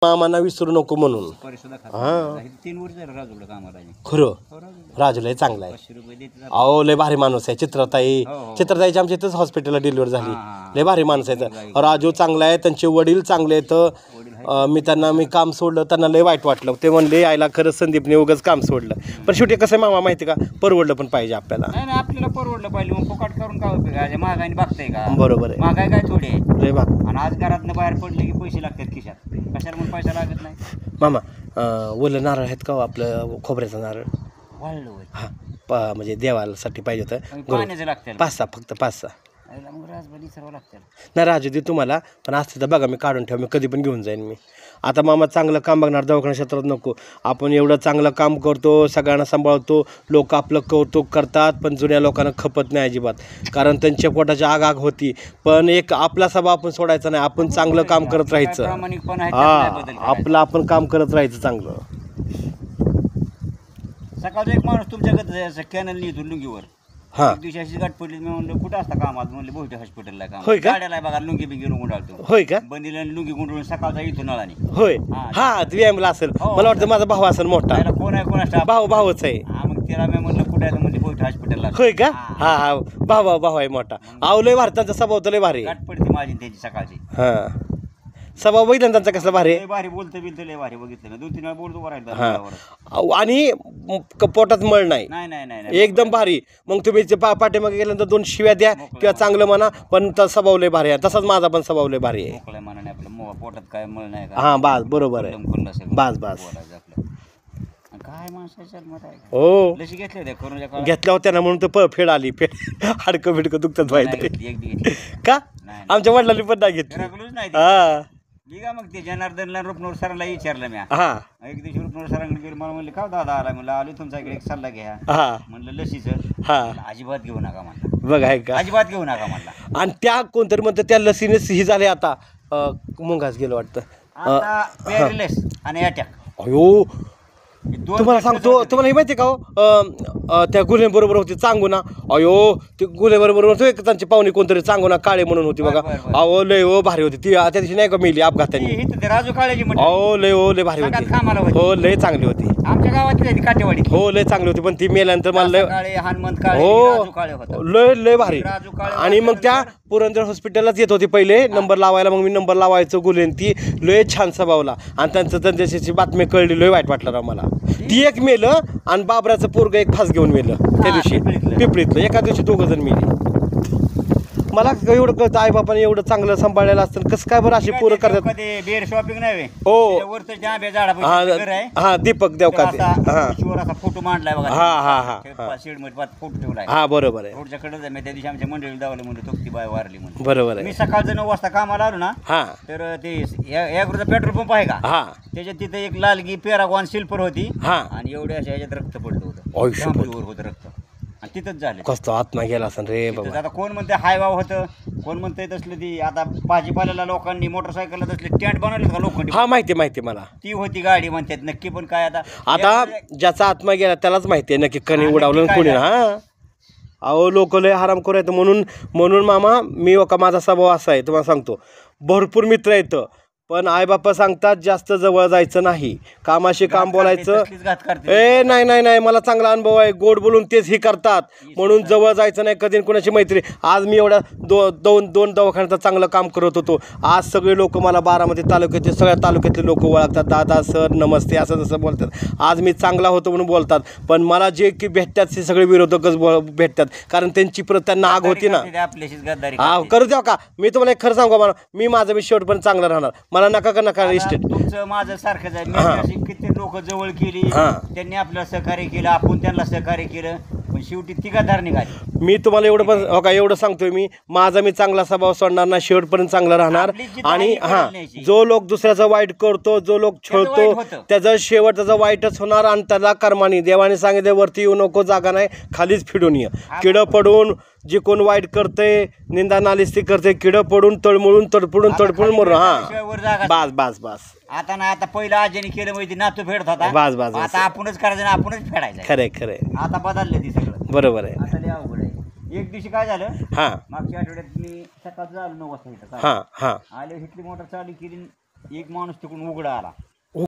मामांना विसरू नको म्हणून. हां 3 वर्ष झालं राजूला कामाला. खरं राजूला चांगला आहे. 500 रुपये देते. अहो लय भारी माणूस आहे. चित्रताईची आमच्या इथंच हॉस्पिटलला डिलिव्हरी झाली. लय भारी माणूस आहे. राजू चांगला आहे. त्यांचे वडील चांगले आहेत. मी काम सोडलं त्यांना लय वाईट वाटलं. ते म्हणले आईला खरंच संदीपने उगाच काम सोडलं. पण शेवटी कसं आहे मामा माहिती का, परवडलं पण पाहिजे आपल्याला. नाही आपल्याला परवडलं पाहिजे. मग फुकट करून काय उपयोग आहे? महागाईने बघताय का? बरोबर आहे. महागाई काय थोडी आहे लय बाग. आणि आज घरातनं बाहेर पडले की पैसे लागतात खिशात. कशाला म्हणून पैसा लागत नाही. मामा ओलं नारळ आहेत का आपलं खोबऱ्याचं नारळ? वाढलं होय. हां म्हणजे देवासाठी पाहिजे होतं. पाण्याचं लागतं. 5-6 फक्त 5-6. मग राजबली सर्व लागतं. नाही राजू दे तुम्हाला, पण असते तर बघा मी काढून ठेवा. मी कधी पण घेऊन जाईन. मी आता मामा चांगलं काम बघणार. दवाखाना क्षेत्रात नको. आपण एवढं चांगलं काम करतो, सगळ्यांना सांभाळतो, लोक आपलं कौतुक करतात, पण जुन्या लोकांना खपत नाही अजिबात. कारण त्यांच्या पोटाची आग होती. पण एक आपला स्वभाव आपण सोडायचा नाही. आपण चांगलं काम करत राहायचं. हां आपण काम करत राहायचं चांगलं. सकाळचा एक माणूस तुमच्याकडे कॅनल इथून लुंगीवर हां दिवशी अशी गाठ पडली. मी म्हणलं कुठं असता कामात? म्हणलं बहुते हॉस्पिटलला काम. होय का? गाड्याला बघा लुंगी बिंगी गुंडाळतो. होय का? बंदीला लुंगी गुंडळून सकाळचा इथून नळाने. होय हां व्यायामला असेल. मला वाटतं माझा भाऊ असेल मोठा. कोण आहे कोणाचा भाऊच आहे. मग त्याला मी म्हणलं कुठे आहे? म्हणजे बहुते हॉस्पिटलला. होय का? हां भाऊ आहे मोठा. अहो लय भारी त्यांचा स्वभाव तर लय भारी. गाठ पडते माझी त्यांची सकाळची. हां स्वभाव बघितलं त्यांचा कसला भारी आहे. भारी बोलतं बिलतं लय भारी. बघितलं मी 2-3 वेळा बोलतो बरायला. हां आणि पोटात मळ नाही. नाही एकदम भारी. मग तुम्ही पाठीमागे गेल्यानंतर 2 शिव्या द्या किंवा चांगलं म्हणा, पण स्वभाव लय भारी आहे. तसाच माझा पण स्वभाव लय भारी आहे. मोकळ्या मनाने आपलं पोटात काय मळ नाही. हां बास बरोबर आहे. बास काय माणसाच्या मत आहे. हो लशी घेतल्या होत्या करोनाच्या काळात. घेतल्या होत्या ना म्हणून तर फेड आली. हाडकं बिडकं दुखतात व्हायला का? आमच्या वडिलांनी पण नाही घेतली. हां मग ते जनार्दनला रुपनवर सरांना विचारलं मी. हां एक दिवशी रुपनवर सरांकडे गेलो. मला म्हणले का दादा आला? म्हणलं आलो तुमच्याकडे एक सल्ला घ्या. हां म्हणलं लसीचं. हां अजिबात घेऊ नका म्हणला. बघा आहे का? अजिबात घेऊ नका म्हणला. आणि त्या कोणतरी म्हणतं त्या लसीने ही झाले आता मुंगास गेलो वाटतं. आता पॅरालिस आणि अटॅक. अयो तुम्हाला सांगतो, तुम्हाला हे माहिती आहे का हो? त्या गुन्हेबरोबर होती चांगुना. अयो ते गुन्हेबरोबर होतो एक त्यांची पाहुणी कोणतरी चांगुना काळे म्हणून होती बघा. अहो लय हो भारी होती ती. त्या दिवशी नाही का मेली अपघाताने. राजू काळेजी. अहो लय भारी होती. हो लय चांगली होती. आमच्या गावात काटेवाडी. हो लय चांगली होती. पण ती मेल्यानंतर मला काळे हनुमंत काळे हो लय भारी. आणि मग त्या पुरंदर हॉस्पिटललाच येत होती पहिले नंबर लावायला. मग मी नंबर लावायचो गुलेन. ती लय छान स्वभावला. आणि त्यांच्याशी बातमी कळली. लय वाईट वाटलं राव मला. ती एक मेलं आणि बाबराचं पोरग एक फास घेऊन मेलं त्या दिवशी पिपळीतलं. एका दिवशी 2 जण मेली. मला एवढं कळतं आई बापाने एवढं चांगलं सांभाळलेलं असतं. कसं काय बरं अशी पोरं करतात? बेर शॉपिंग नाही हो हां दीपक देवकाते. हां फोटो मांडलाय बघा. हां फोटो ठेवलाय. हां बरोबर आहे. रोडच्याकडे मी त्या दिवशी आमच्या मंडळीला दावलं म्हणलं तो ती बाय वारली म्हणून. बरोबर आहे. मी सकाळचं 9 वाजता कामाला आलो ना. हां तर ते 1 रुपयाचा पेट्रोल पंप आहे का? हां त्याच्यात तिथे एक लालगी पॅरागॉन सिल्पर होती. हां आणि एवढ्या अशा ह्याच्यात रक्त पडलं होतं. होतं रक्त. आणि तिथंच झालं. कसं आत्मा गेला असं रे बाबा. आता कोण म्हणते हायवा होतं, कोण म्हणतंय तसलं ती. आता भाजीपाल्याला लोकांनी मोटरसायकलला तसले स्टँड बनवले का लोखंडी? हा माहिती मला. ती होती गाडी म्हणतात नक्की. पण काय आता ज्याचा आत्मा गेला त्यालाच माहिती आहे नक्की कणी उडावलं कोणी. हां अहो लोक लय हराम करू येतं. म्हणून मामा मी माझा स्वभाव असा आहे तुम्हाला सांगतो. भरपूर मित्र येतं पण आईबापा सांगतात जास्त जवळ जायचं नाही. कामाशी काम बोलायचं. नाही मला चांगला अनुभव आहे. गोड बोलून तेच ही करतात. म्हणून जवळ जायचं नाही कधी कोणाची मैत्री. आज मी एवढ्या दोन दवाखान्याचं चांगलं काम करत होतो. आज सगळे लोक मला बारामती तालुक्यातले सगळ्या तालुक्यातले लोक ओळखतात. दादा सर नमस्ते असं तसं बोलतात. आज मी चांगला होतो म्हणून बोलतात. पण मला जे की भेटतात ते सगळे विरोधकच भेटतात. कारण त्यांची त्यांना आग होती ना. हा करू द्या का? मी तुम्हाला एक खरं सांगू मला मी माझं मी शेवटपर्यंत चांगलं राहणार. मला नका इस्टेट. तुमचं माझं सारखंच आहे. किती लोक जवळ केली. त्यांनी आपल्याला सहकार्य केलं. आपण त्यांना सहकार्य केलं. पण शेवटी तिघाधार निघाली. मी तुम्हाला एवढं पण हो का एवढं सांगतोय मी चांगला स्वभाव सोडणार ना. शेवटपर्यंत चांगला राहणार. आणि जो लोक दुसऱ्याचं वाईट करतो, जो लोक छळतो त्याचं शेवट त्याचं वाईटच होणार. आणि त्याला कर्मानी देवाने सांगितले वरती येऊ नको जागा नाही खालीच फिडून ये. किडं पडून जे कोण वाईट करते निंदा नालिस्ती करते किडं पडून तडमळून तडपडून मरून. हां बास आता ना. आता पहिलं आजीने केलं माहिती ना तू फेडत होता. बास आता आपणच करायचं ना आपणच फेडायचं. खरे आता बदललं ती सगळं. बरोबर आहे. आता लय अवघड आहे. एक दिवशी काय झालं. हां मागच्या आठवड्यात मी सकाळचं आलो 9 वाजता इथं. हां आले इथली मोटर चालू केली. एक माणूस तिकडून उघडा आला